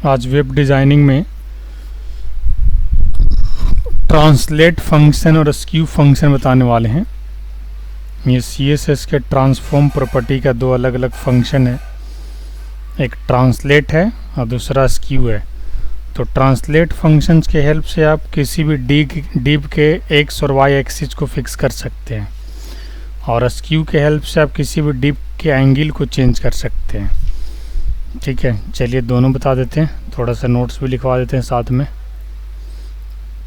आज web designing में translate function और स्क्यू फंक्शन बताने वाले हैं। ये CSS के ट्रांसफॉर्म प्रॉपर्टी का दो अलग अलग फंक्शन है, एक ट्रांसलेट है और दूसरा स्क्यू है। तो ट्रांसलेट फंक्शंस के हेल्प से आप किसी भी डिव के एक्स और वाई एक्सिस को फिक्स कर सकते हैं, और स्क्यू के हेल्प से आप किसी भी डिव के एंगल को चेंज कर सकते हैं। ठीक है, चलिए दोनों बता देते हैं, थोड़ा सा नोट्स भी लिखवा देते हैं साथ में।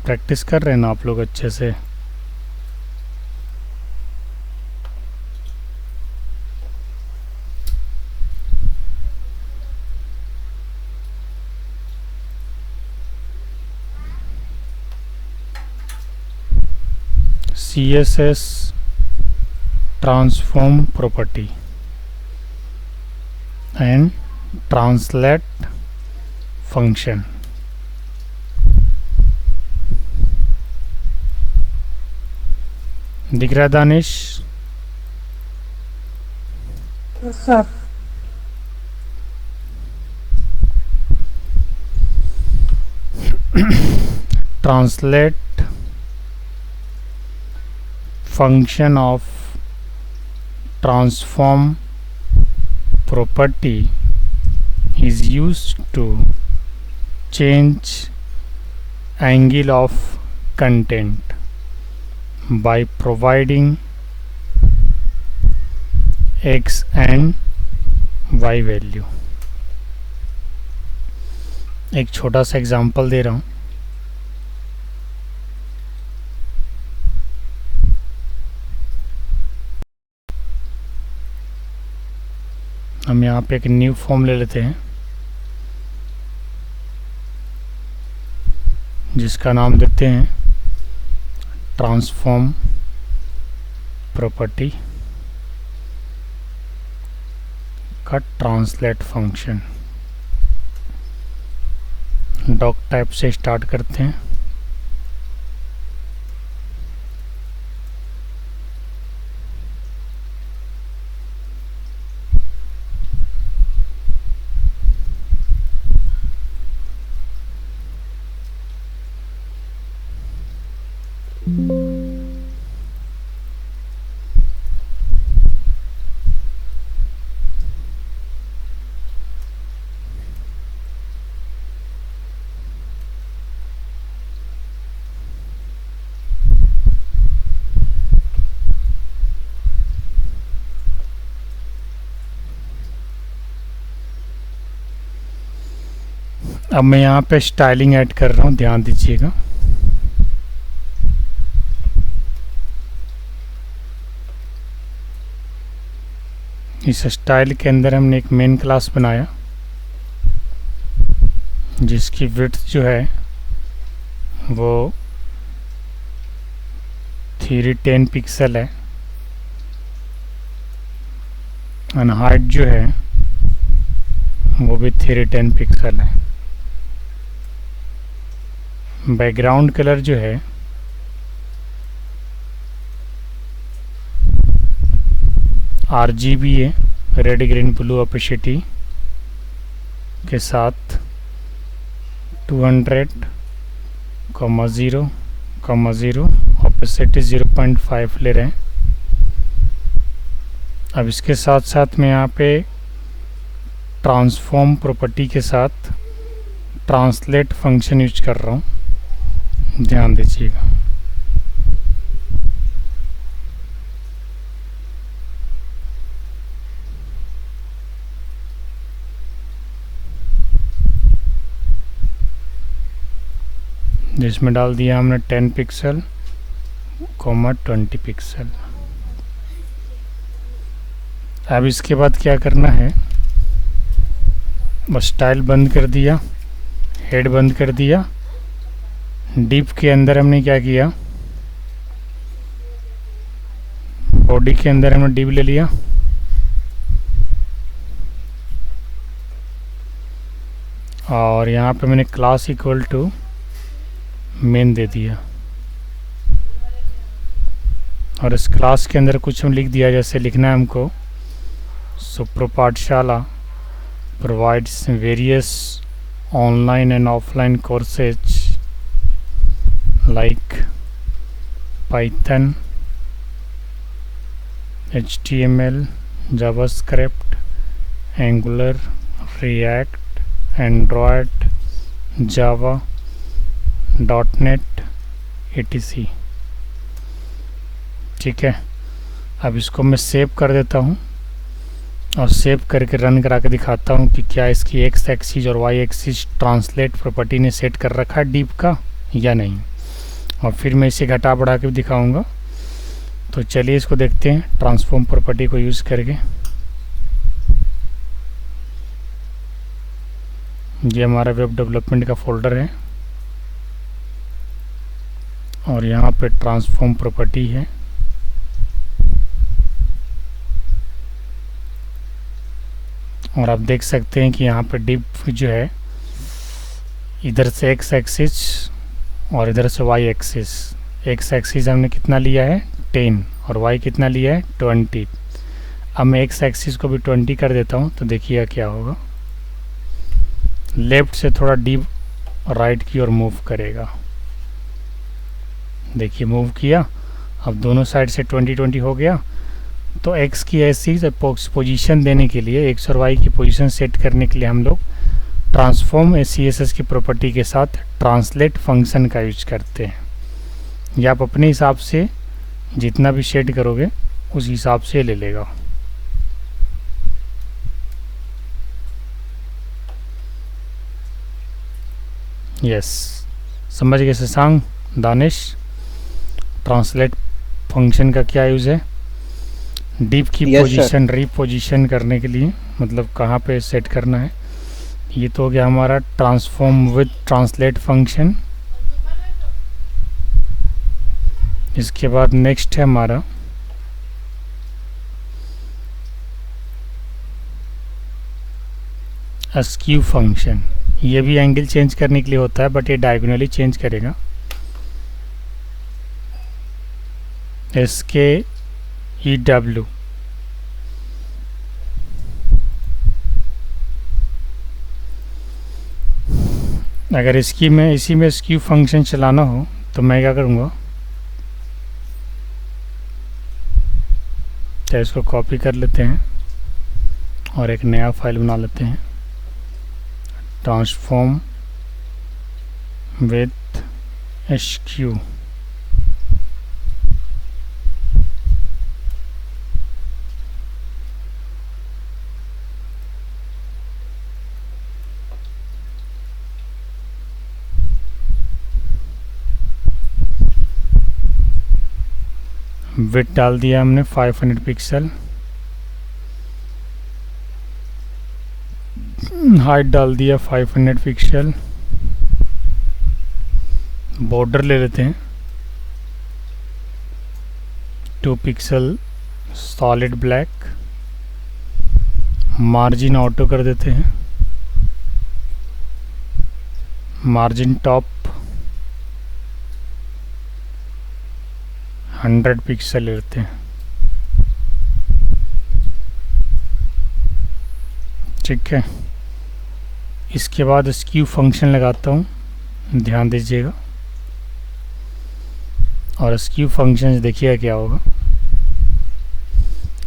प्रैक्टिस कर रहे हैं ना आप लोग अच्छे से? CSS transform property and translate function। दिख रहा है Danish? Sir translate function of transform property is used to change angle of content by providing x and y value. एक छोटा सा एग्जांपल दे रहा हूँ। हम यहाँ पे एक न्यू फॉर्म ले लेते हैं जिसका नाम देते हैं ट्रांसफॉर्म प्रॉपर्टी का ट्रांसलेट फंक्शन। डॉक टाइप से स्टार्ट करते हैं। अब मैं यहाँ पे स्टाइलिंग ऐड कर रहा हूँ, ध्यान दीजिएगा। इस स्टाइल के अंदर हमने एक मेन क्लास बनाया जिसकी विड्थ जो है वो 310 पिक्सल है, और हाइट जो है वो भी 310 पिक्सल है। बैकग्राउंड कलर जो है RGB है, रेड ग्रीन ब्लू ऑपेसिटी के साथ 200,0,0 ऑपेसिटी 0.5 ले रहे हैं। अब इसके साथ साथ मैं यहाँ पे ट्रांसफॉर्म प्रॉपर्टी के साथ ट्रांसलेट फंक्शन यूज कर रहा हूँ, ध्यान दीजिएगा। जिसमें डाल दिया हमने 10 पिक्सल, 20 पिक्सल। अब इसके बाद क्या करना है, बस स्टाइल बंद कर दिया, हेड बंद कर दिया। डिव के अंदर हमने क्या किया, बॉडी के अंदर हमने डिव ले लिया, और यहाँ पे मैंने क्लास इक्वल टू मेन दे दिया, और इस क्लास के अंदर कुछ हम लिख दिया। जैसे लिखना है हमको, सुप्रो पाठशाला provides various online and offline courses like Python, HTML, JavaScript, Angular, React, Android, Java, .NET, etc. ठीक है, अब इसको मैं सेव कर देता हूँ और सेव करके रन करा के दिखाता हूँ कि क्या इसकी एक्स एक्सिस और वाई एक्सिस ट्रांसलेट प्रॉपर्टी ने सेट कर रखा है डीप का या नहीं, और फिर मैं इसे घटा बढ़ा के भी दिखाऊंगा। तो चलिए इसको देखते हैं ट्रांसफॉर्म प्रॉपर्टी को यूज़ करके। ये हमारा वेब डेवलपमेंट का फोल्डर है और यहाँ पे ट्रांसफॉर्म प्रॉपर्टी है। और आप देख सकते हैं कि यहाँ पे डिप जो है इधर से एक्स एक्सिस और इधर से वाई एक्सिस। एक्स एक्सिस हमने कितना लिया है 10 और वाई कितना लिया है 20। अब मैं एक्स एक्सिस को भी 20 कर देता हूँ तो देखिए क्या होगा, लेफ्ट से थोड़ा डीप राइट की ओर मूव करेगा। देखिए मूव किया, अब दोनों साइड से 20-20 हो गया। तो x की ऐसी पोजीशन देने के लिए, x और y की पोजीशन सेट करने के लिए हम लोग ट्रांसफॉर्म CSS की प्रॉपर्टी के साथ ट्रांसलेट फंक्शन का यूज करते हैं। या आप अपने हिसाब से जितना भी सेट करोगे उस हिसाब से ले लेगा। यस, समझ गए शशांक, दानिश? ट्रांसलेट फंक्शन का क्या यूज़ है? डीप की पोजीशन रीपोजिशन करने के लिए, मतलब कहाँ पे सेट करना है। ये तो हो गया हमारा ट्रांसफॉर्म विद ट्रांसलेट फंक्शन। इसके बाद नेक्स्ट है हमारा अस्क्यू फंक्शन। ये भी एंगल चेंज करने के लिए होता है, बट ये डायगोनली चेंज करेगा। SKEW अगर इसी में स्क्यू फंक्शन चलाना हो तो मैं क्या करूँगा, तो इसको कॉपी कर लेते हैं और एक नया फाइल बना लेते हैं, ट्रांसफॉर्म विथ SQ। विड्थ डाल दिया हमने 500 पिक्सल, हाइट डाल दिया 500 पिक्सल। बॉर्डर ले लेते हैं 2 pixel solid black. Margin auto कर देते हैं, मार्जिन टॉप 100 पिक्सल लेते हैं। ठीक है, इसके बाद स्क्यू फंक्शन लगाता हूँ, ध्यान दीजिएगा। और स्क्यू फंक्शन देखिएगा क्या होगा,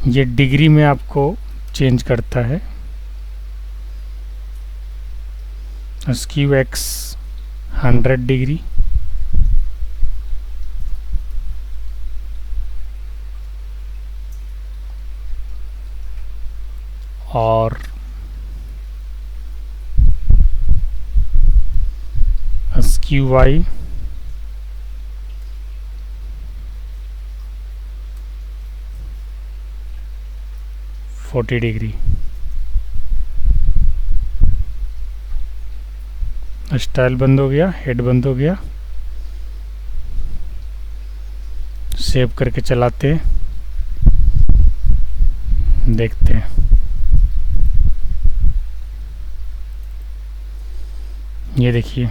ये डिग्री में आपको चेंज करता है। स्क्यू एक्स 100 डिग्री और स्क्यू वाई 40 डिग्री। स्टाइल बंद हो गया, हेड बंद हो गया। सेव करके चलाते हैं, देखते हैं। ये देखिए,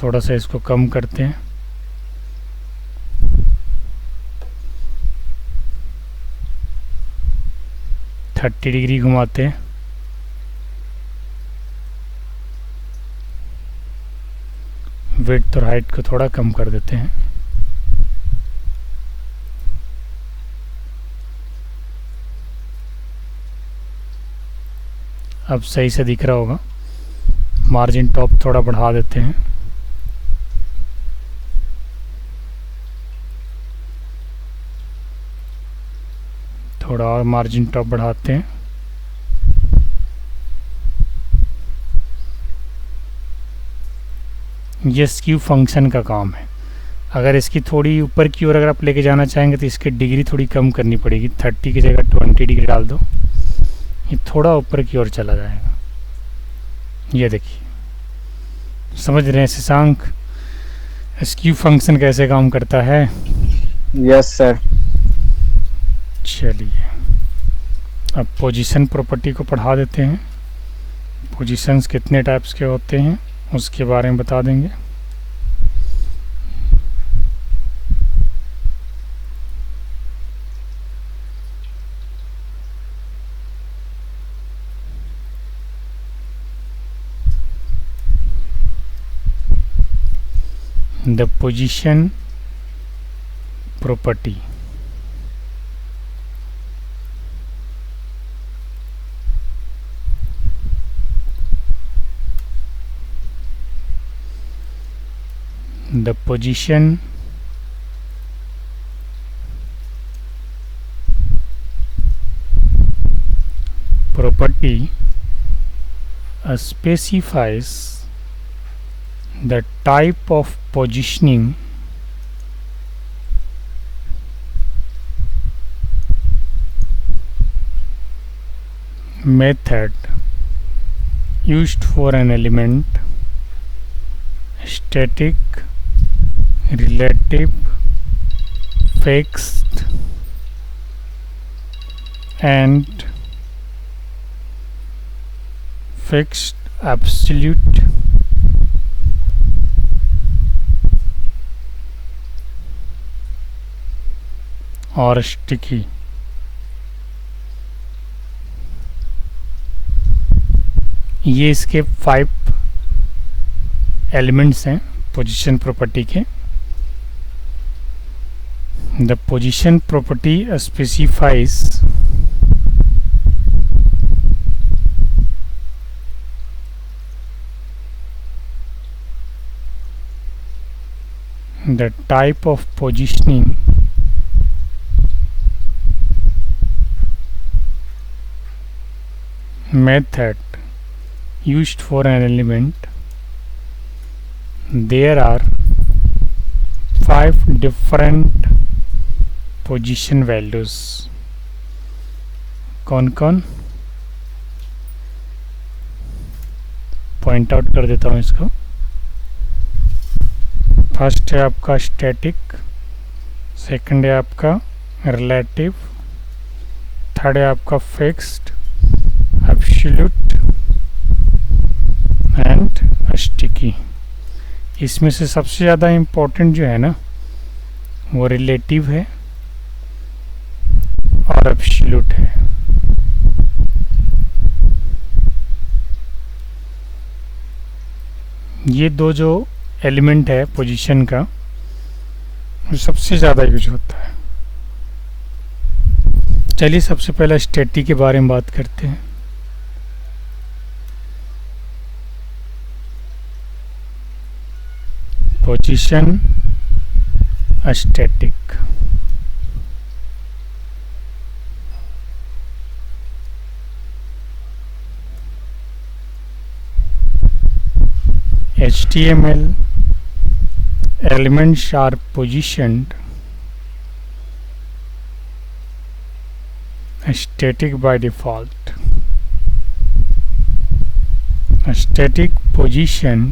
थोड़ा सा इसको कम करते हैं। ,30 डिग्री घुमाते हैं। विड्थ और हाइट को थोड़ा कम कर देते हैं। अब सही से दिख रहा होगा। मार्जिन टॉप थोड़ा बढ़ा देते हैं। थोड़ा और मार्जिन टॉप बढ़ाते हैं। ये स्क्यू फंक्शन का काम है। अगर इसकी थोड़ी ऊपर की ओर अगर आप लेके जाना चाहेंगे तो इसकी डिग्री थोड़ी कम करनी पड़ेगी। 30 की जगह 20 डिग्री डाल दो, ये थोड़ा ऊपर की ओर चला जाएगा। ये देखिए, समझ रहे हैं शशांक स्क्यू फंक्शन कैसे काम करता है? Yes sir. चलिए अब पोजीशन प्रॉपर्टी को पढ़ा देते हैं। पोजीशंस कितने टाइप्स के होते हैं उसके बारे में बता देंगे। The position property. The position property specifies the type of positioning method used for an element, static, relative, fixed, and fixed absolute और स्टिकी। ये इसके 5 एलिमेंट्स हैं पोजीशन प्रॉपर्टी के। The position property specifies the type of positioning method used for an element. There are 5 different position values. कौन कौन point out कर देता हूँ इसको। फर्स्ट है आपका स्टैटिक, सेकंड है आपका रिलेटिव, थर्ड है आपका फिक्स्ड, एब्सोल्यूट एंड स्टिकी। इसमें से सबसे ज़्यादा इम्पोर्टेंट जो है ना वो रिलेटिव है और एब्सोल्यूट है। ये दो जो एलिमेंट है पोजीशन का वो सबसे ज़्यादा यूज होता है। चलिए सबसे पहले स्टैटिक के बारे में बात करते हैं। Position static. HTML elements are positioned static by default. A static position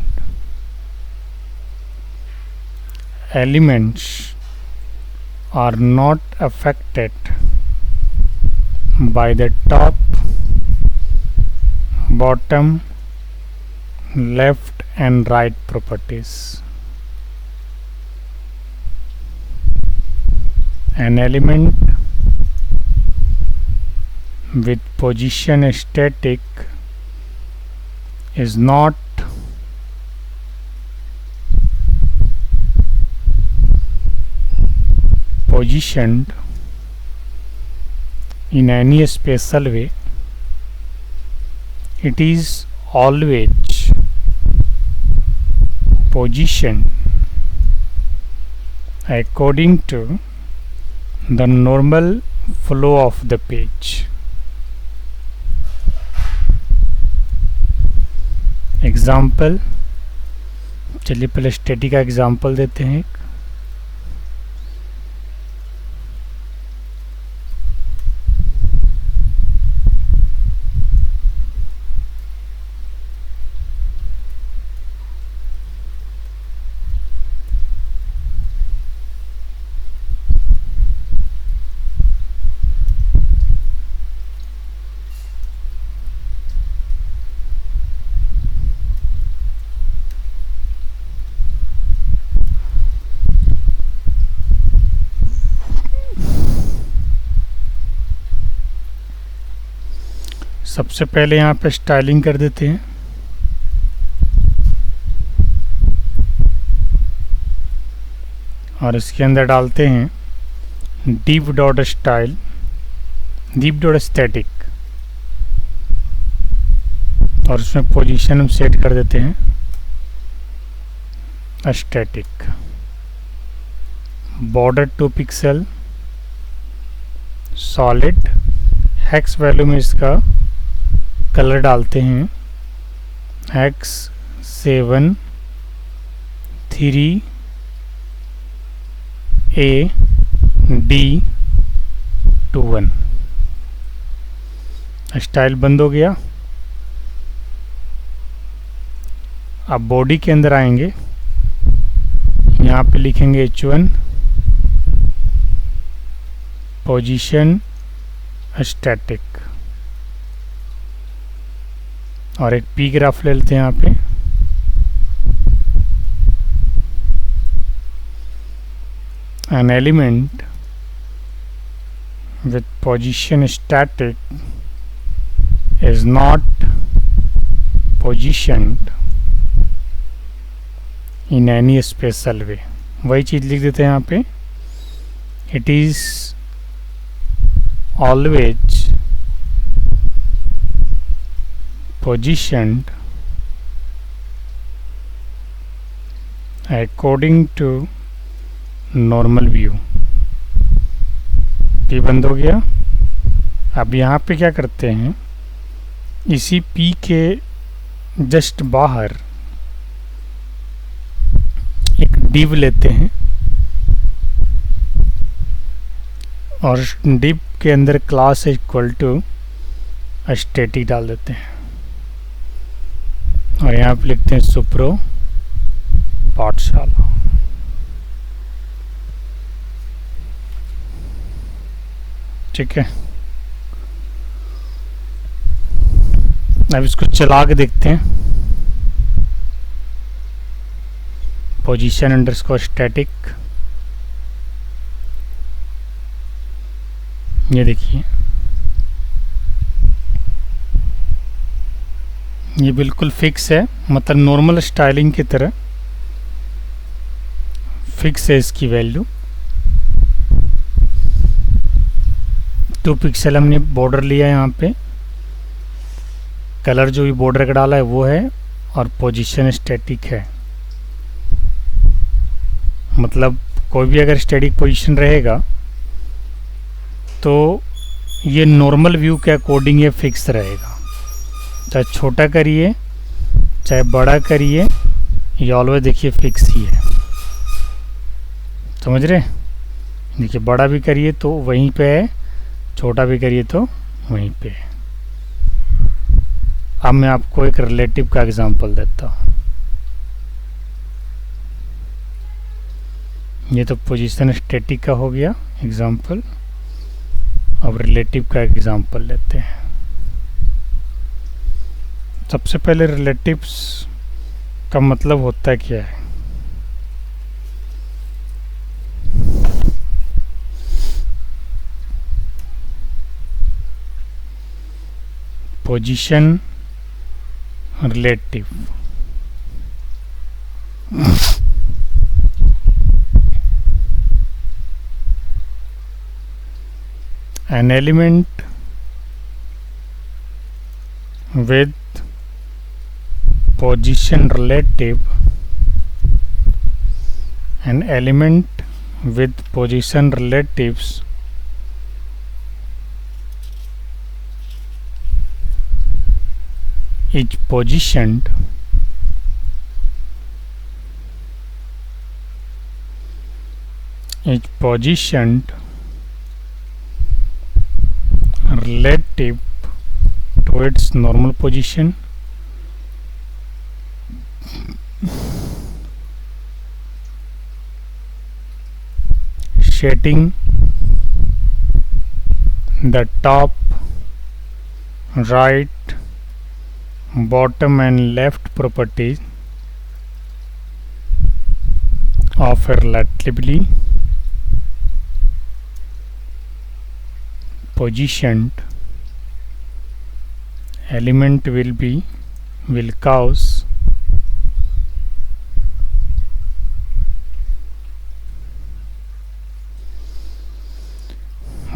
elements are not affected by the top, bottom, left and right properties. An element with position static is not positioned in any special way, it is always positioned according to the normal flow of the page. Example, चलिए पहले static का example देते हैं एक। सबसे पहले यहाँ पे स्टाइलिंग कर देते हैं। और इसके अंदर डालते हैं deep dot style, deep dot static, और उसमें पोजीशन हम सेट कर देते हैं static. Border 2 pixel, solid, hex value में इसका कलर डालते हैं हेक्स 7 3 AD 21। स्टाइल बंद हो गया। अब बॉडी के अंदर आएंगे, यहाँ पे लिखेंगे H1 पोजीशन स्टैटिक, और एक पी ग्राफ ले लेते हैं यहाँ पे। An element with position static is not positioned in any special way। वही चीज़ लिख देते हैं यहाँ पे, it is always positioned according to normal view। ये बंद हो गया। अब यहाँ पे क्या करते हैं, इसी P के जस्ट बाहर एक div लेते हैं और div के अंदर क्लास इक्वल टू स्टैटिक डाल देते हैं, और यहाँ पे लिखते हैं सुप्रो पाठशाला। ठीक है, अब इसको चला के देखते हैं। पोजीशन अंडरस्कोर स्टैटिक, ये देखिए ये बिल्कुल फिक्स है, मतलब नॉर्मल स्टाइलिंग की तरह फिक्स है इसकी वैल्यू। 2 पिक्सल हमने बॉर्डर लिया यहाँ पे, कलर जो भी बॉर्डर का डाला है वो है, और पोजीशन स्टैटिक है। मतलब कोई भी अगर स्टैटिक पोजीशन रहेगा तो ये नॉर्मल व्यू के अकॉर्डिंग ये फिक्स रहेगा। चाहे छोटा करिए चाहे बड़ा करिए, ये ऑलवेज देखिए फिक्स ही है। समझ रहे? देखिए बड़ा भी करिए तो वहीं पे है, छोटा भी करिए तो वहीं पे है। अब मैं आपको एक रिलेटिव का एग्जांपल देता हूँ। ये तो पोजीशन स्टैटिक का हो गया एग्जांपल। अब रिलेटिव का एग्जांपल लेते हैं। सबसे पहले रिलेटिव्स का मतलब होता है क्या है? Position relative, an element with position relative, an element with position relatives is positioned relative to its normal position setting the top, right, bottom and left properties of a relatively positioned element will cause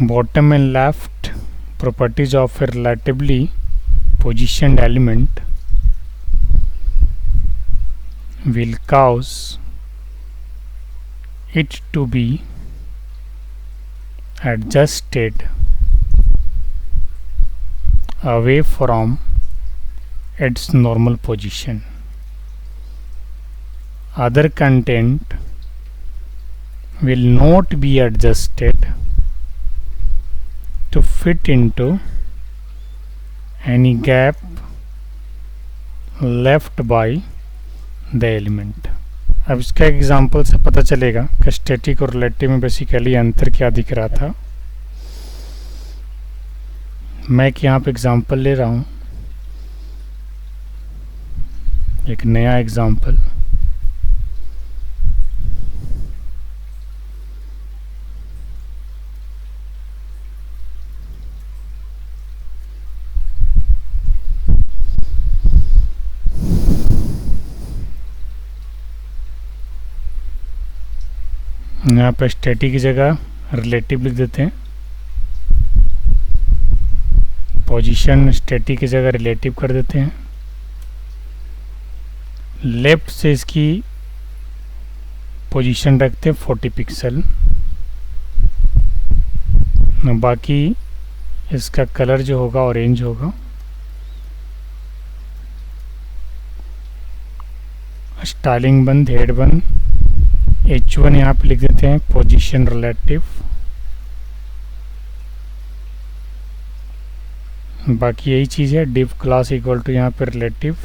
bottom and left properties of a relatively positioned element will cause it to be adjusted away from its normal position. Other content will not be adjusted to fit into any gap left by the element. अब इसका example से पता चलेगा कि static और relative में basically अंतर क्या दिख रहा था. मैं यहाँ पे एग्जांपल ले रहा हूँ, एक नया एग्जांपल. यहाँ पे स्टैटिक की जगह रिलेटिव लिख देते हैं, पोजीशन स्टैटिक की जगह रिलेटिव कर देते हैं. लेफ्ट से इसकी पोजीशन रखते हैं 40 पिक्सल. बाकी इसका कलर जो होगा ऑरेंज होगा. स्टाइलिंग बंद, हेड बंद. H1 यहाँ पे लिख देते हैं पोजीशन रिलेटिव. बाकी यही चीज़ है, div क्लास इक्वल टू यहाँ पे रिलेटिव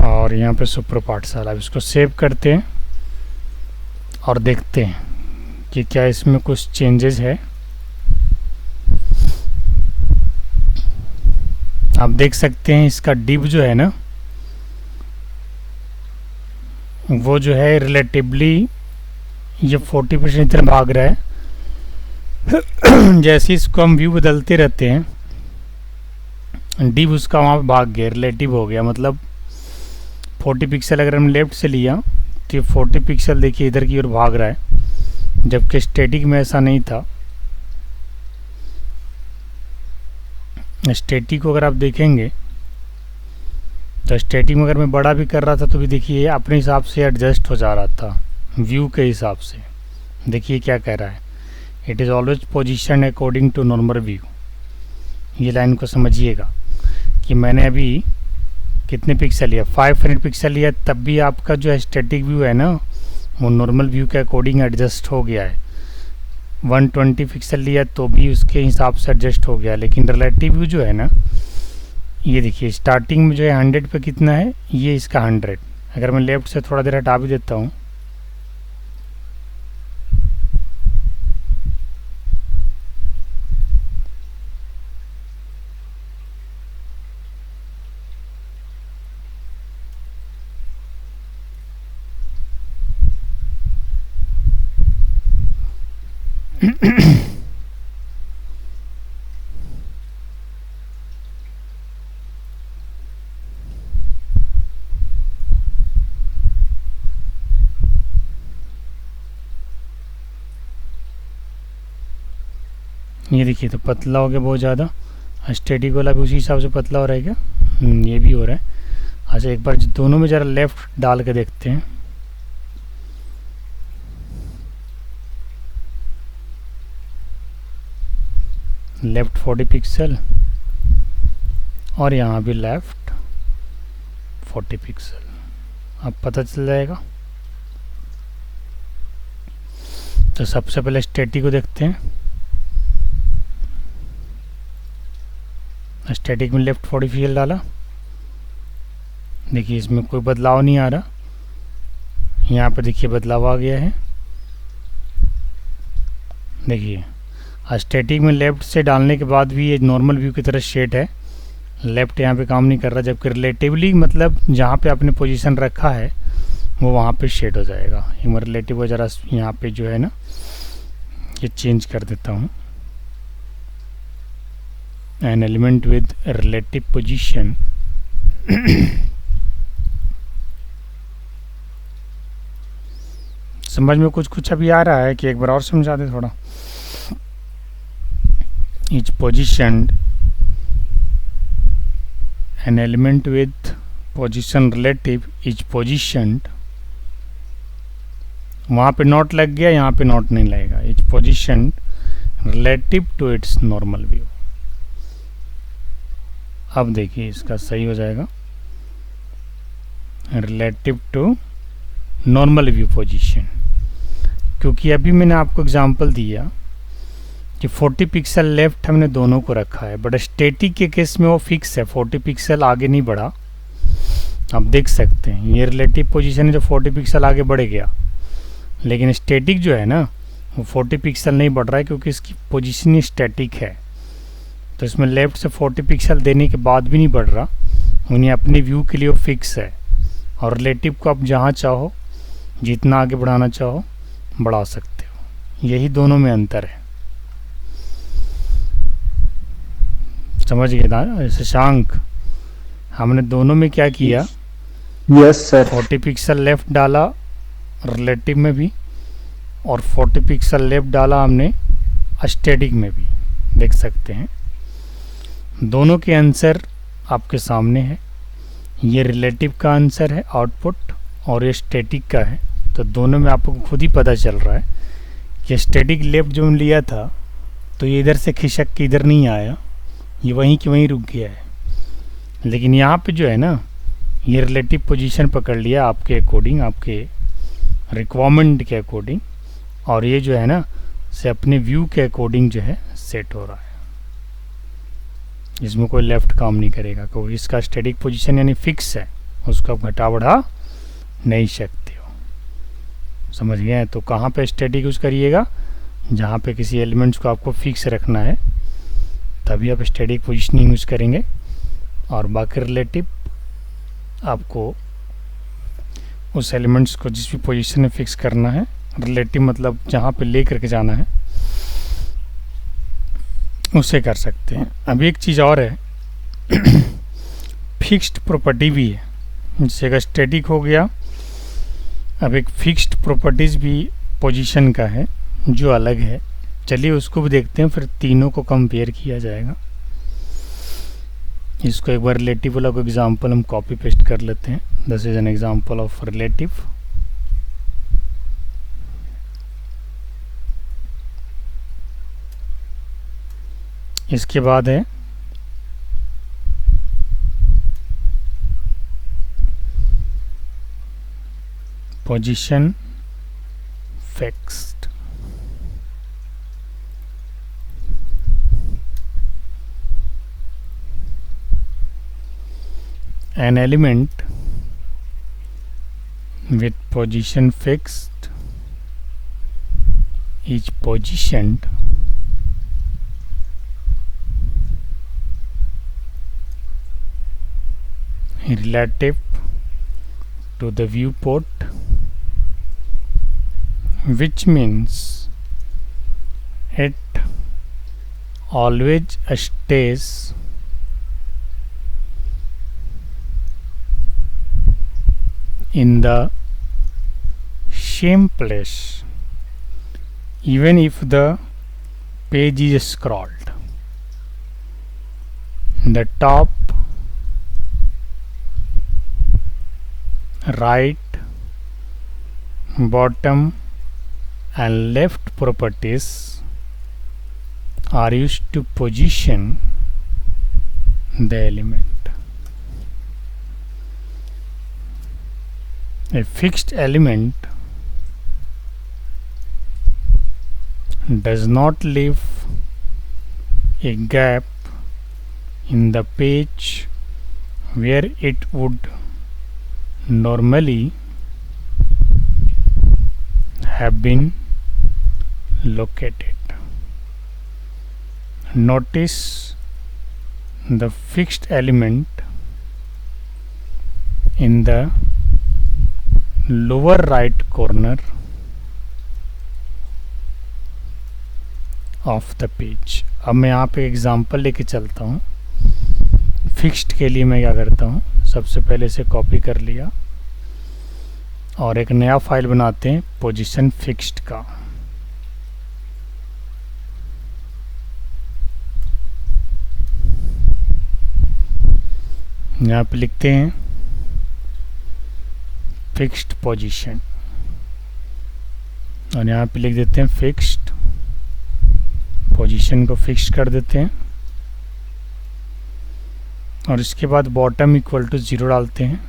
और यहाँ पे सुपर पाठशाला. अब इसको सेव करते हैं और देखते हैं कि क्या इसमें कुछ चेंजेस है. आप देख सकते हैं इसका div जो है ना, वो जो है रिलेटिवली ये 40% इतना भाग रहा है. जैसे इसको हम व्यू बदलते रहते हैं, डिव उसका वहाँ पे भाग गया, रिलेटिव हो गया. मतलब 40 पिक्सल अगर हम लेफ्ट से लिया तो ये 40 पिक्सल देखिए इधर की ओर भाग रहा है, जबकि स्टैटिक में ऐसा नहीं था. स्टैटिक को अगर आप देखेंगे तो स्टैटिक में अगर मैं बड़ा भी कर रहा था तो भी देखिए अपने हिसाब से एडजस्ट हो जा रहा था व्यू के हिसाब से. देखिए क्या कह रहा है, it is always position according to normal view. ये लाइन को समझिएगा कि मैंने अभी कितने पिक्सल लिया, 500 पिक्सल लिया, तब भी आपका जो स्टैटिक व्यू है ना वो नॉर्मल व्यू के अकॉर्डिंग एडजस्ट हो गया है. 120 पिक्सल लिया तो भी उसके हिसाब से एडजस्ट हो गया. लेकिन रिलेटिव व्यू जो है ना, ये देखिए स्टार्टिंग में जो है 100 पे कितना है, ये इसका 100. अगर मैं लेफ्ट से थोड़ा देर हटा भी देता हूँ ये देखिए तो पतला हो गया बहुत ज़्यादा। स्टैटिक वाला भी उसी हिसाब से पतला हो रहा है क्या? ये भी हो रहा है। अच्छा एक बार दोनों में ज़रा लेफ़्ट डाल के देखते हैं। लेफ़्ट 40 पिक्सल और यहाँ भी लेफ़्ट 40 पिक्सल। अब पता चल जाएगा। तो सबसे पहले स्टैटिक को देखते हैं। स्टैटिक में लेफ़्ट 40 पिक्सल डाला, देखिए इसमें कोई बदलाव नहीं आ रहा। यहाँ पे देखिए बदलाव आ गया है। देखिए स्टैटिक में लेफ़्ट से डालने के बाद भी ये नॉर्मल व्यू की तरह शेड है। लेफ़्ट यहाँ पे काम नहीं कर रहा, जबकि रिलेटिवली मतलब जहाँ पे आपने पोजीशन रखा है वो वहाँ पे शेड हो जाएगा। मैं रिलेटिव को ज़रा यहाँ पे जो है ना ये चेंज कर देता हूँ। An element with relative position. समझ में कुछ अभी आ रहा है कि एक बार और समझा दे थोड़ा। Is positioned an element with position relative is positioned, वहाँ पे नॉट लग गया, यहाँ पे नॉट नहीं लगेगा। Is positioned relative to its normal view. अब देखिए इसका सही हो जाएगा, relative to normal view position. क्योंकि अभी मैंने आपको एग्जांपल दिया कि 40 पिक्सल लेफ्ट हमने दोनों को रखा है, बट स्टैटिक के केस में वो फिक्स है, 40 पिक्सल आगे नहीं बढ़ा। आप देख सकते हैं ये रिलेटिव पोजीशन है जो 40 पिक्सल आगे बढ़ गया, लेकिन स्टैटिक जो है ना वो 40 पिक्सल नहीं बढ़ रहा है क्योंकि इसकी पोजीशन ही स्टैटिक है। तो इसमें लेफ्ट से 40 पिक्सल देने के बाद भी नहीं बढ़ रहा, उन्हें अपने व्यू के लिए वो फिक्स है। और रिलेटिव को आप जहाँ चाहो जितना आगे बढ़ाना चाहो बढ़ा सकते हो। यही दोनों में अंतर है। समझ गए ना शशांक? हमने दोनों में क्या किया? Yes sir. 40 पिक्सल लेफ्ट डाला रिलेटिव में भी, और 40 पिक्सल लेफ्ट डाला हमने स्टैटिक में भी। देख सकते हैं दोनों के आंसर आपके सामने है। ये रिलेटिव का आंसर है आउटपुट, और ये स्टैटिक का है। तो दोनों में आपको खुद ही पता चल रहा है कि स्टैटिक लेफ्ट जो लिया था तो ये इधर से खिसक के इधर नहीं आया, ये वहीं की वहीं रुक गया है। लेकिन यहाँ पे जो है ना ये रिलेटिव पोजीशन पकड़ लिया आपके अकॉर्डिंग, आपके रिक्वायरमेंट के अकॉर्डिंग, और ये जो है ना से अपने व्यू के अकॉर्डिंग जो है सेट हो रहा है। इसमें कोई लेफ़्ट काम नहीं करेगा क्योंकि इसका स्टैटिक पोजीशन यानी फिक्स है, उसको आप घटा बढ़ा नहीं सकते हो। समझ गए? तो कहाँ पे स्टैटिक यूज़ करिएगा? जहाँ पे किसी एलिमेंट्स को आपको फिक्स रखना है तभी आप स्टैटिक पोजीशनिंग यूज़ करेंगे। और बाकी रिलेटिव आपको उस एलिमेंट्स को जिस भी पोजीशन में फिक्स करना है, रिलेटिव मतलब जहाँ पे ले करके जाना है, उसे कर सकते हैं। अब एक चीज़ और है, फिक्स्ड प्रॉपर्टी भी है। जैसे अगर स्टैटिक हो गया, अब एक फिक्स्ड प्रॉपर्टीज़ भी पोजीशन का है जो अलग है। चलिए उसको भी देखते हैं, फिर तीनों को कंपेयर किया जाएगा। इसको एक बार रिलेटिव वाला को एग्जांपल हम कॉपी पेस्ट कर लेते हैं। This is an example of relative. इसके बाद है position fixed. An element with position fixed is positioned relative to the viewport, which means it always stays in the same place even if the page is scrolled. The top, right, bottom and left properties are used to position the element. A fixed element does not leave a gap in the page where it would normally have been located. Notice the fixed element in the lower right corner of the page. अब मैं यहाँ पे example लेके चलता हूँ. Fixed के लिए मैं क्या करता हूँ, सबसे पहले इसे कॉपी कर लिया और एक नया फाइल बनाते हैं पोजीशन फिक्स्ड का. यहाँ पे लिखते हैं फिक्स्ड पोजीशन और यहाँ पे लिख देते हैं फिक्स्ड पोजीशन को फिक्स कर देते हैं और इसके बाद बॉटम इक्वल टू 0 डालते हैं.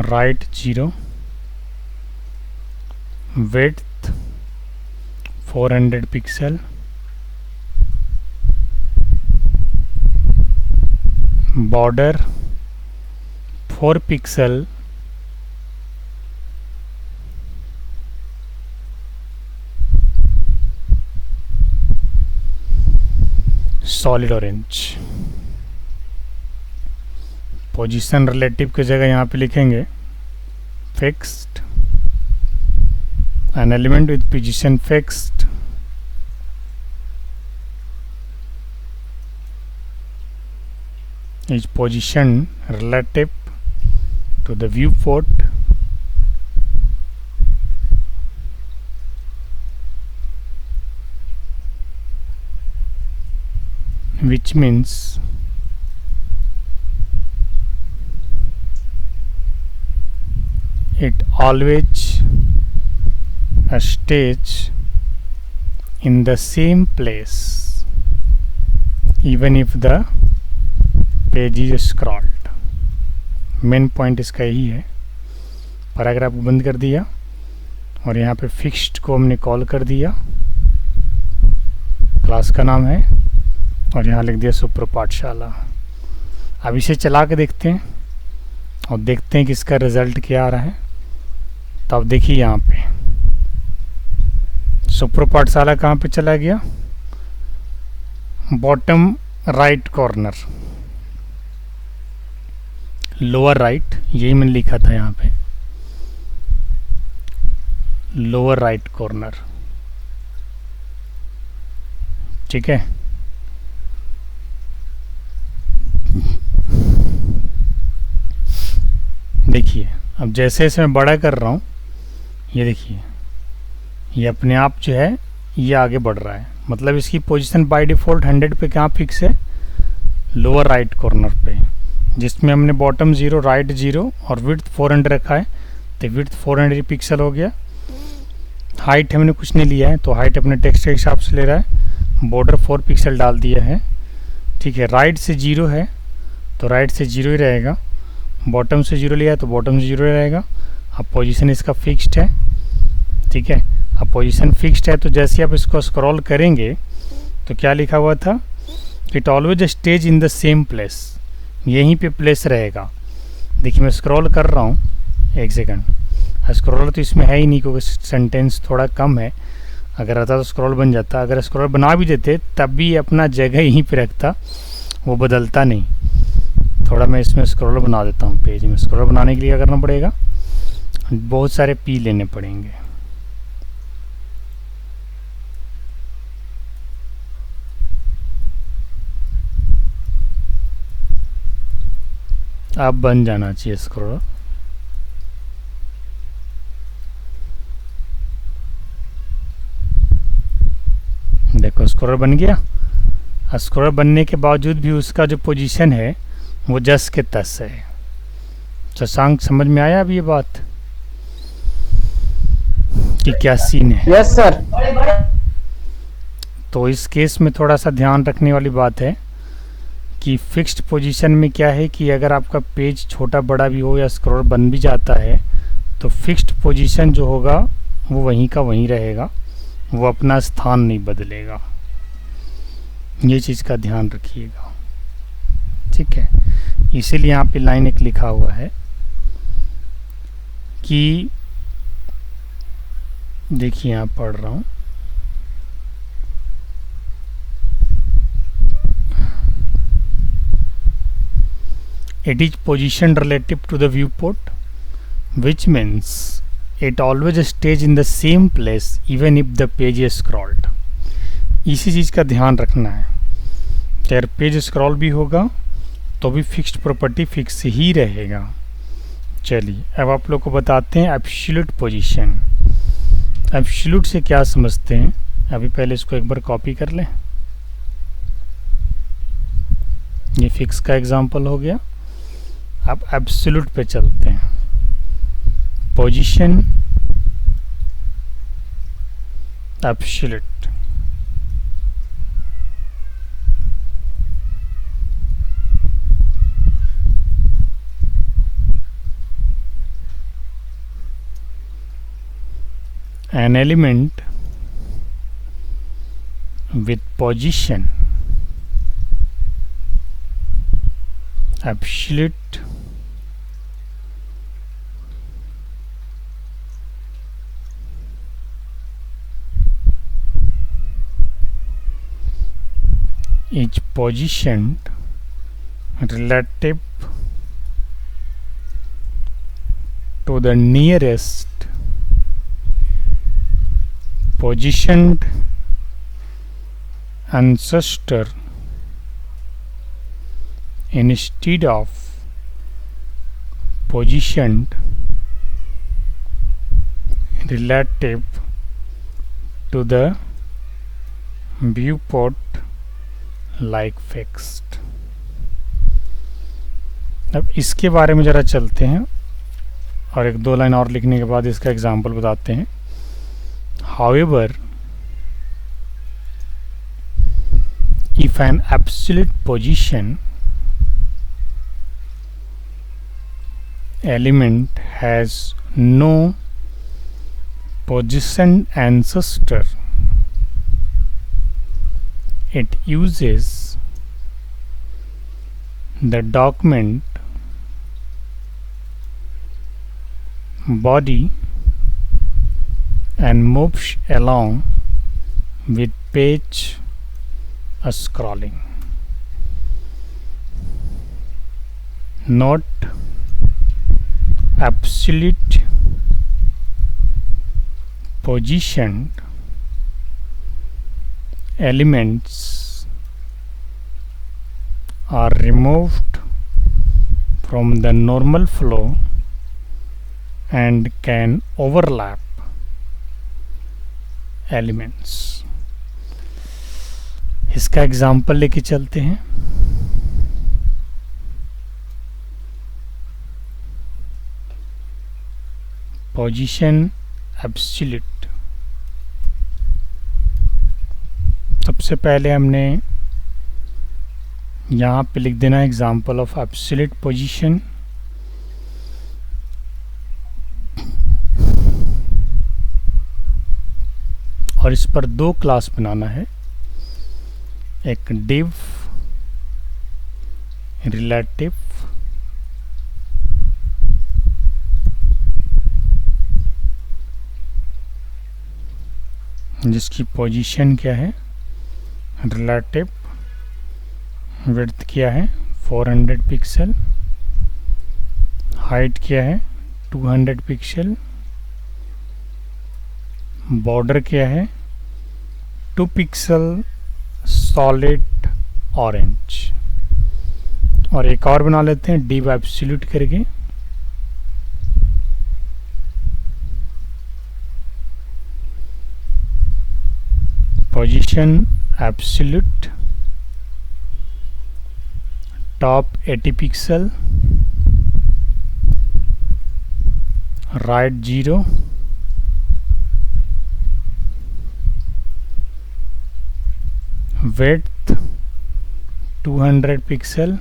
Right 0, width 400 pixel, border 4 pixel, solid orange. Position relative की जगह यहाँ पे लिखेंगे fixed. An element with position fixed is position relative to the viewport which means it always stays in the same place even if the page is scrolled. Main point इसका यही है. Paragraph को बंद कर दिया और यहाँ पे फिक्स्ड को हमने कॉल कर दिया, क्लास का नाम है और यहाँ लिख दिया सुपर पाठशाला. अब इसे चला के देखते हैं और देखते हैं कि इसका रिज़ल्ट क्या आ रहा है. तो अब देखिए यहाँ पे सुपर पाठशाला कहाँ पे चला गया, bottom right corner, lower right, यही मैंने लिखा था यहाँ पे, लोअर राइट कॉर्नर. ठीक है. देखिए अब जैसे जैसे मैं बड़ा कर रहा हूँ, ये देखिए ये अपने आप जो है ये आगे बढ़ रहा है. मतलब इसकी पोजीशन बाय डिफ़ॉल्ट 100 पे कहाँ फिक्स है, लोअर राइट कॉर्नर पे, जिसमें हमने बॉटम 0, राइट 0 और विड्थ 400 रखा है. तो विड्थ 400 पिक्सल हो गया. हाइट हमने कुछ नहीं लिया है तो हाइट अपने टेक्स्ट के हिसाब से ले रहा है. बॉर्डर 4 पिक्सल डाल दिया है. ठीक है. राइट से 0 है तो राइट से 0 ही रहेगा. बॉटम से 0 लिया है तो बॉटम से 0 रहेगा. अब पोजीशन इसका फिक्स्ड है. ठीक है. अब पोजीशन फिक्स्ड है तो जैसे आप इसको स्क्रॉल करेंगे तो क्या लिखा हुआ था, it always stage in the same place, यहीं पे प्लेस रहेगा. देखिए मैं स्क्रॉल कर रहा हूँ, एक सेकंड. स्क्रॉल तो इसमें है ही नहीं क्योंकि सेंटेंस थोड़ा कम है. अगर रहता तो स्क्रॉल बन जाता. अगर स्क्रॉल बना भी देते तब भी अपना जगह यहीं पे रखता, वो बदलता नहीं. थोड़ा मैं इसमें स्क्रॉल बना देता हूँ. पेज में स्क्रॉल बनाने के लिए क्या करना पड़ेगा, बहुत सारे पी लेने पड़ेंगे. अब बन जाना चाहिए स्क्रॉल. देखो स्क्रॉलर बन गया। स्क्रॉलर बनने के बावजूद भी उसका जो पोजीशन है वो जस के तस है। शशांक समझ में आया अब ये बात कि क्या सीन है? Yes sir. तो इस केस में थोड़ा सा ध्यान रखने वाली बात है कि फिक्स्ड पोजीशन में क्या है कि अगर आपका पेज छोटा बड़ा भी हो या स्क्रॉलर बन भी जाता है तो फिक्स्ड पोजीशन जो होगा वो वहीं का वहीं रहेगा, वो अपना स्थान नहीं बदलेगा। ये चीज़ का ध्यान रखिएगा, ठीक है। इसीलिए यहाँ पे लाइन एक लिखा हुआ है कि देखिए यहाँ पढ़ रहा हूँ, it is positioned relative to the viewport, which means it always stays in the same place even if the page is scrolled। इसी चीज़ का ध्यान रखना है। अगर पेज स्क्रॉल भी होगा तो भी फिक्स्ड प्रॉपर्टी फिक्स ही रहेगा। चलिए अब आप लोग को बताते हैं एब्सोल्यूट पोजीशन। एब्सोल्यूट से क्या समझते हैं, अभी पहले इसको एक बार कॉपी कर लें। ये फिक्स का एग्जांपल हो गया। अब एब्सोल्यूट पे चलते हैं। Position absolute, an element with position absolute is positioned relative to the nearest positioned ancestor instead of positioned relative to the viewport like fixed। अब इसके बारे में ज़रा चलते हैं और एक दो लाइन और लिखने के बाद इसका एग्जाम्पल बताते हैं। However, if an absolute position element has no positioned ancestor, it uses the document body and moves along with page scrolling. Not absolute positioned elements are removed from the normal flow and can overlap elements. इसका example लेके चलते हैं। Position absolute, सबसे पहले हमने यहाँ पे लिख देना एग्जाम्पल ऑफ एब्सोल्यूट पोजीशन। और इस पर दो क्लास बनाना है, एक div रिलेटिव जिसकी पोजीशन क्या है रिलेटिव, विड्थ क्या है 400 पिक्सल, हाइट क्या है 200 पिक्सल, बॉर्डर क्या है 2 पिक्सल सॉलिड ऑरेंज। और एक और बना लेते हैं div एब्सोल्यूट करके। Position absolute, top 80 pixel, right 0, width 200 pixel,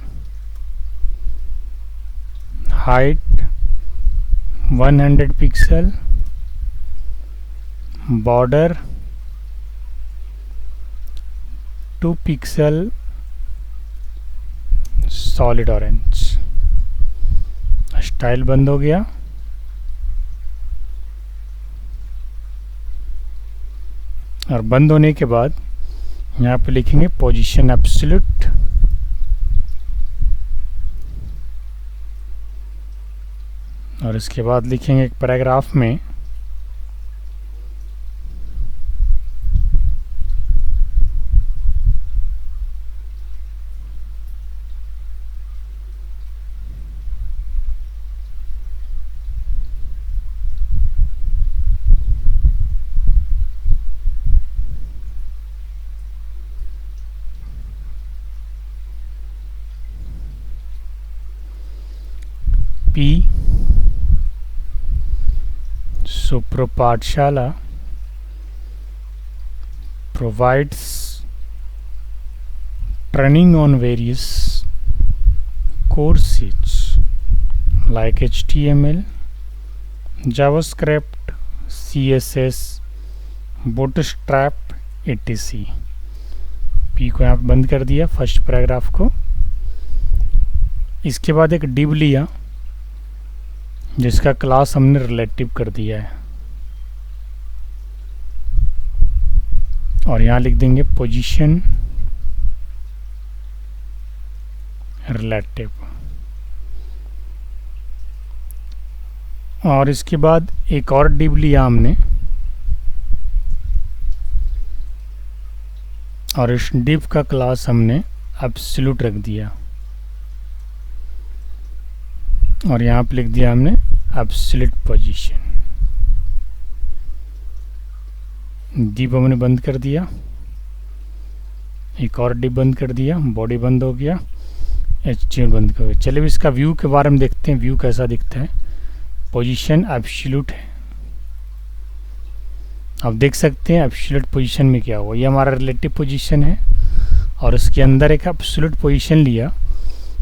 height 100 pixel, border 2 pixel, solid orange. Style बंद हो गया। और बंद होने के बाद यहाँ पे लिखेंगे पोजीशन एब्सोल्यूट, और इसके बाद लिखेंगे एक पैराग्राफ में P Suprapathshala provides training on various courses like HTML, JavaScript, CSS, Bootstrap, etc. P को यहाँ पे बंद कर दिया फर्स्ट पैराग्राफ को। इसके बाद एक div लिया जिसका क्लास हमने रिलेटिव कर दिया है, और यहाँ लिख देंगे पोजीशन रिलेटिव। और इसके बाद एक और div लिया हमने, और इस div का क्लास हमने एब्सोल्यूट रख दिया, और यहाँ पे लिख दिया हमने एब्सोल्यूट पोजीशन। div हमने बंद कर दिया, एक और div बंद कर दिया, बॉडी बंद हो गया, HTML बंद कर दिया। चलिए इसका व्यू के बारे में देखते हैं, व्यू कैसा दिखता है। पोजीशन एब्सोल्यूट है, आप देख सकते हैं एब्सोल्यूट पोजीशन में क्या हुआ। ये हमारा रिलेटिव पोजीशन है, और उसके अंदर एक एब्सोल्यूट पोजीशन लिया,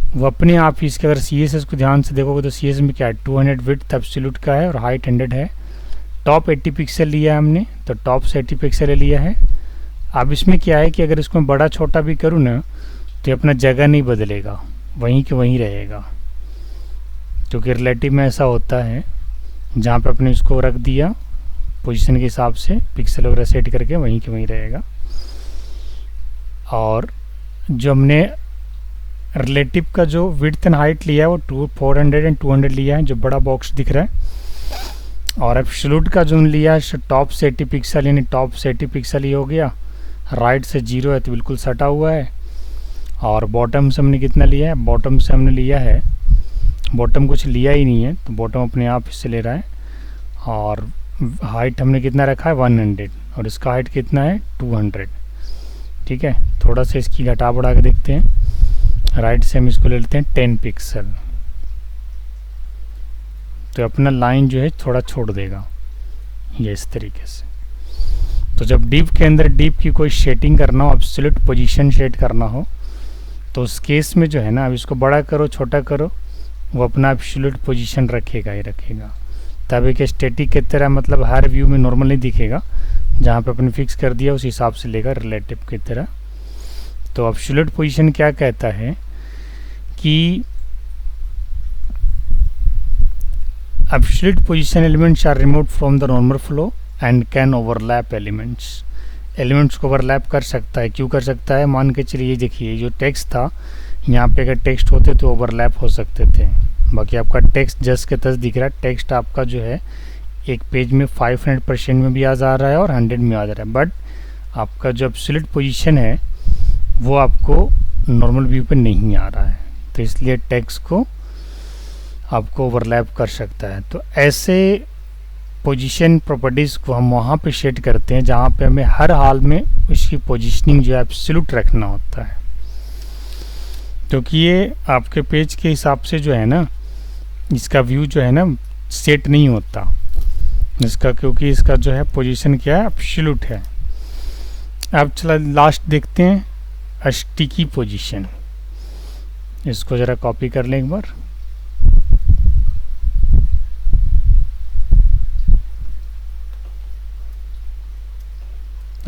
वो अपने आप ही। इसके अगर CSS को ध्यान से देखोगे तो CSS में क्या है, 200 विड्थ एब्सोल्यूट का है और हाइट 100 है। टॉप 80 पिक्सल लिया है हमने, तो टॉप से 80 पिक्सल लिया है। अब इसमें क्या है कि अगर इसको मैं बड़ा छोटा भी करूँ ना, तो अपना जगह नहीं बदलेगा, वहीं के वहीं रहेगा, क्योंकि रिलेटिव में ऐसा होता है जहाँ पे अपने इसको रख दिया पोजीशन के हिसाब से, पिक्सल वगैरह सेट करके वहीं के वहीं रहेगा। और जो हमने रिलेटिव का जो विड्थ एंड हाइट लिया है वो 400 एंड 200 लिया है, जो बड़ा बॉक्स दिख रहा है। और एब्सोल्यूट का जो लिया है टॉप से 80 पिक्सल, यानी टॉप से 80 पिक्सल ही हो गया, राइट से 0 है तो बिल्कुल सटा हुआ है। और बॉटम से हमने कितना लिया है, बॉटम से हमने लिया है, बॉटम कुछ लिया ही नहीं है तो बॉटम अपने आप इससे ले रहा है। और हाइट हमने कितना रखा है 100, और इसका हाइट कितना है 200। ठीक है, थोड़ा सा इसकी घटा बढ़ा के देखते हैं। राइट से हम इसको ले लेते हैं 10 पिक्सल, तो अपना लाइन जो है थोड़ा छोड़ देगा ये इस तरीके से। तो जब div के अंदर div की कोई शेडिंग करना हो, एब्सोल्यूट पोजीशन शेड करना हो, तो उस केस में जो है ना, अब इसको बड़ा करो छोटा करो, वो अपना एब्सोल्यूट पोजीशन रखेगा ही रखेगा। तब एक स्टैटिक की तरह, मतलब हर व्यू में नॉर्मल नहीं दिखेगा, जहाँ पे अपने फिक्स कर दिया उस हिसाब से लेगा रिलेटिव की तरह। तो एब्सोल्यूट पोजीशन क्या कहता है कि absolute position elements are removed from the normal flow and can overlap elements. Elements को ओवरलैप कर सकता है। क्यों कर सकता है, मान के चलिए देखिए जो टेक्स्ट था, यहाँ पे अगर टेक्स्ट होते तो ओवरलैप हो सकते थे। बाकी आपका टेक्स्ट जस्ट के तस दिख रहा है, टेक्स्ट आपका जो है एक पेज में 500% में भी आ जा रहा है और 100 में आ जा रहा है, बट आपका जो एब्सोल्यूट पोजीशन है वो आपको नॉर्मल व्यू पे नहीं आ रहा है, तो इसलिए टेक्स्ट को आपको ओवरलैप कर सकता है। तो ऐसे पोजीशन प्रॉपर्टीज़ को हम वहाँ पे सेट करते हैं जहाँ पे हमें हर हाल में उसकी पोजीशनिंग जो है एब्सोल्यूट रखना होता है, क्योंकि ये आपके पेज के हिसाब से जो है ना, इसका व्यू जो है ना सेट नहीं होता इसका, क्योंकि इसका जो है पोजीशन क्या है, एब्सोल्यूट है। अब चला लास्ट देखते हैं स्टिकी पोजीशन। इसको ज़रा कॉपी कर लें एक बार।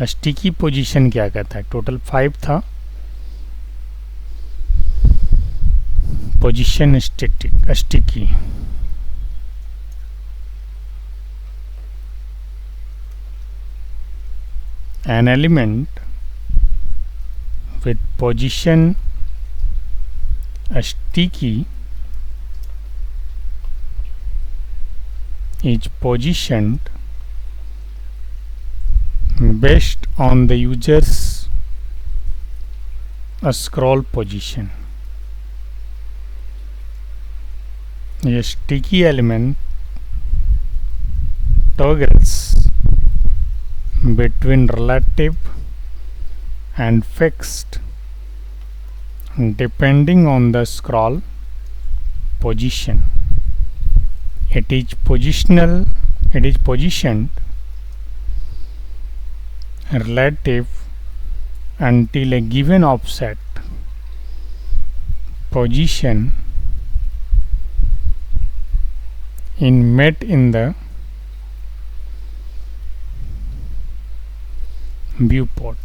स्टिकी पोजीशन क्या कहता है? टोटल 5 था। Position sticky, an element with position sticky is positioned based on the user's scroll position. A sticky element toggles between relative and fixed depending on the scroll position. It is positioned relative until a given offset position in met in the viewport.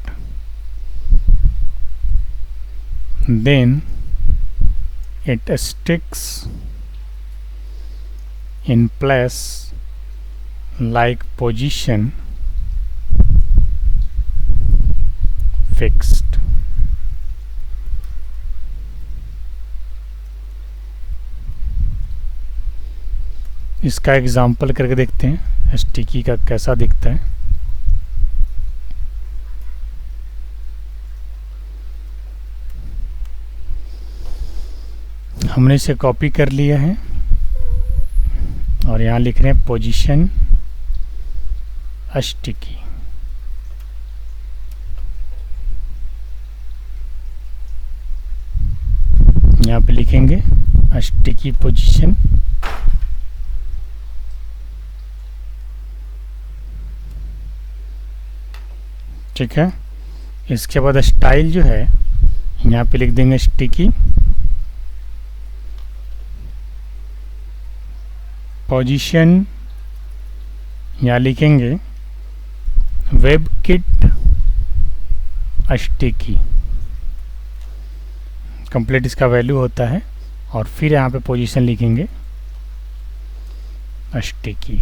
Then it sticks in place like position fixed. इसका example करके देखते हैं sticky का कैसा दिखता है। हमने इसे कॉपी कर लिया है और यहाँ लिख रहे हैं पोजीशन स्टिकी। यहाँ पे लिखेंगे स्टिकी पोजीशन। ठीक है, इसके बाद स्टाइल जो है यहाँ पे लिख देंगे स्टिकी। पोजीशन यहाँ लिखेंगे वेबकिट स्टिकी। कंप्लीट इसका वैल्यू होता है और फिर यहाँ पे पोजीशन लिखेंगे स्टिकी।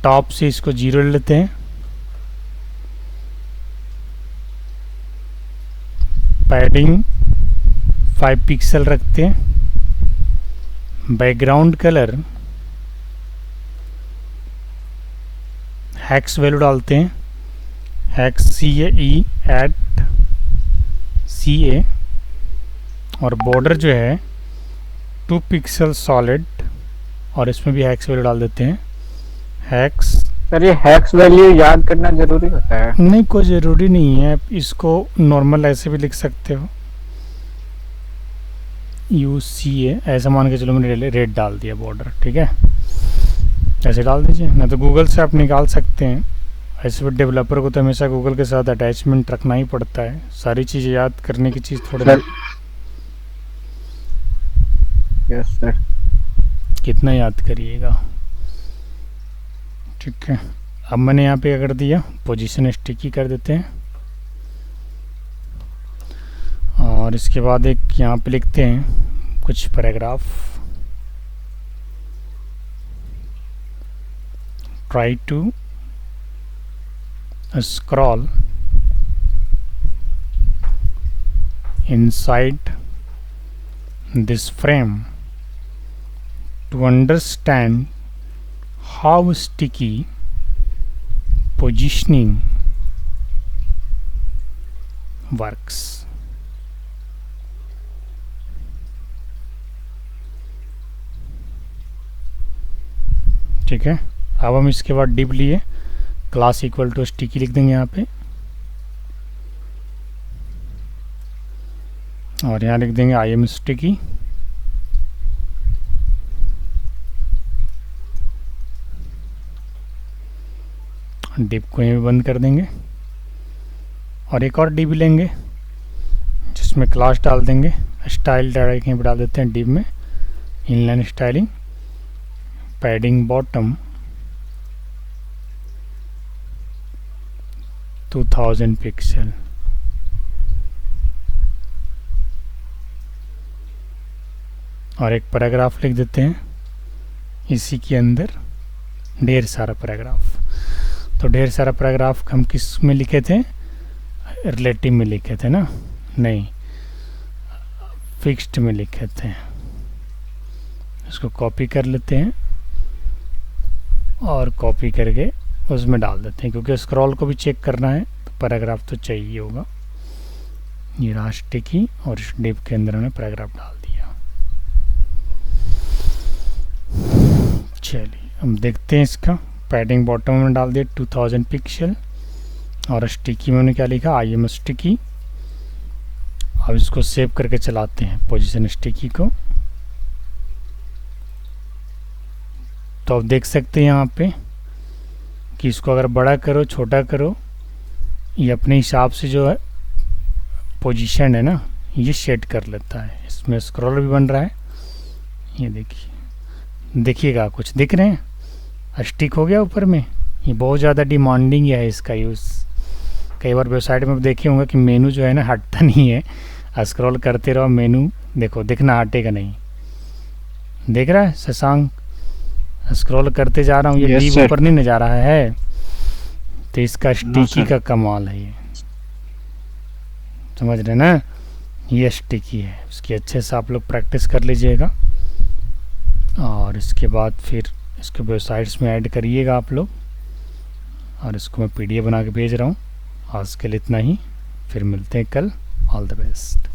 टॉप से इसको 0 ले लेते हैं। पैडिंग 5 पिक्सल रखते हैं। बैकग्राउंड कलर हैक्स वैल्यू डालते हैं, हैक्स CAE@CA। और बॉर्डर जो है 2 पिक्सल सॉलिड और इसमें भी हैक्स वैल्यू डाल देते हैं। हैक्स सर ये हैक्स वैल्यू याद करना जरूरी होता है? नहीं, कोई ज़रूरी नहीं है, इसको नॉर्मल ऐसे भी लिख सकते हो। UCA ऐसा मान के चलो, मैंने रेड डाल दिया बॉर्डर। ठीक है, ऐसे डाल दीजिए, ना तो गूगल से आप निकाल सकते हैं। ऐसे भी डेवलपर को तो हमेशा गूगल के साथ अटैचमेंट रखना ही पड़ता है। सारी चीज़ें याद करने की चीज़ थोड़ी। Yes sir. कितना याद करिएगा। ठीक है, अब मैंने यहाँ पे क्या कर दिया, पोजीशन स्टिकी कर देते हैं। और इसके बाद एक यहाँ पे लिखते हैं कुछ paragraph. Try to scroll inside this frame to understand how sticky positioning works. ठीक है, अब हम इसके बाद डिव लिए, क्लास इक्वल टू स्टिकी लिख देंगे यहाँ पे, और यहाँ लिख देंगे आई एम स्टिकी। डिव को यहीं बंद कर देंगे और एक और डिव लेंगे जिसमें क्लास डाल देंगे, स्टाइल डायरेक्ट यहीं पर डाल देते हैं डिव में, inline styling, padding bottom 2000 pixel, और एक पैराग्राफ लिख देते हैं इसी के अंदर, ढेर सारा पैराग्राफ। तो ढेर सारा पैराग्राफ हम किस में लिखे थे, रिलेटिव में लिखे थे ना, नहीं फिक्स्ड में लिखे थे। इसको कॉपी कर लेते हैं और कॉपी करके उसमें डाल देते हैं, क्योंकि स्क्रॉल को भी चेक करना है तो पैराग्राफ तो चाहिए होगा। ये रहा स्टिकी और इस डिव के अंदर हमने पैराग्राफ डाल दिया। चलिए हम देखते हैं इसका, पैडिंग बॉटम में डाल दिया 2000 पिक्सल, और स्टिकी में हमने क्या लिखा, आई एम स्टिकी। अब इसको सेव करके चलाते हैं पोजीशन स्टिकी को। तो अब देख सकते हैं यहाँ पे कि इसको अगर बड़ा करो छोटा करो, ये अपने हिसाब से जो है पोजीशन है ना ये सेट कर लेता है। इसमें स्क्रॉल भी बन रहा है, ये देखिए, देखिएगा कुछ दिख रहे हैं, स्टिक हो गया ऊपर में। ये बहुत ज़्यादा डिमांडिंग है इसका यूज़। कई बार वेबसाइट में देखे होंगे कि मेनू जो है ना हटता नहीं है, स्क्रॉल करते रहो मेनू देखो दिखना हटेगा नहीं। देख रहा है शशांक, स्क्रॉल करते जा रहा हूँ, ये डिव ऊपर नहीं जा रहा है, तो इसका स्टिकी का कमाल है ये, समझ रहे ना, ये स्टिकी है। उसकी अच्छे से आप लोग प्रैक्टिस कर लीजिएगा और इसके बाद फिर इसके वेबसाइट्स में ऐड करिएगा आप लोग। और इसको मैं PDF बना के भेज रहा हूँ। आज के लिए इतना ही, फिर मिलते हैं कल। All the best.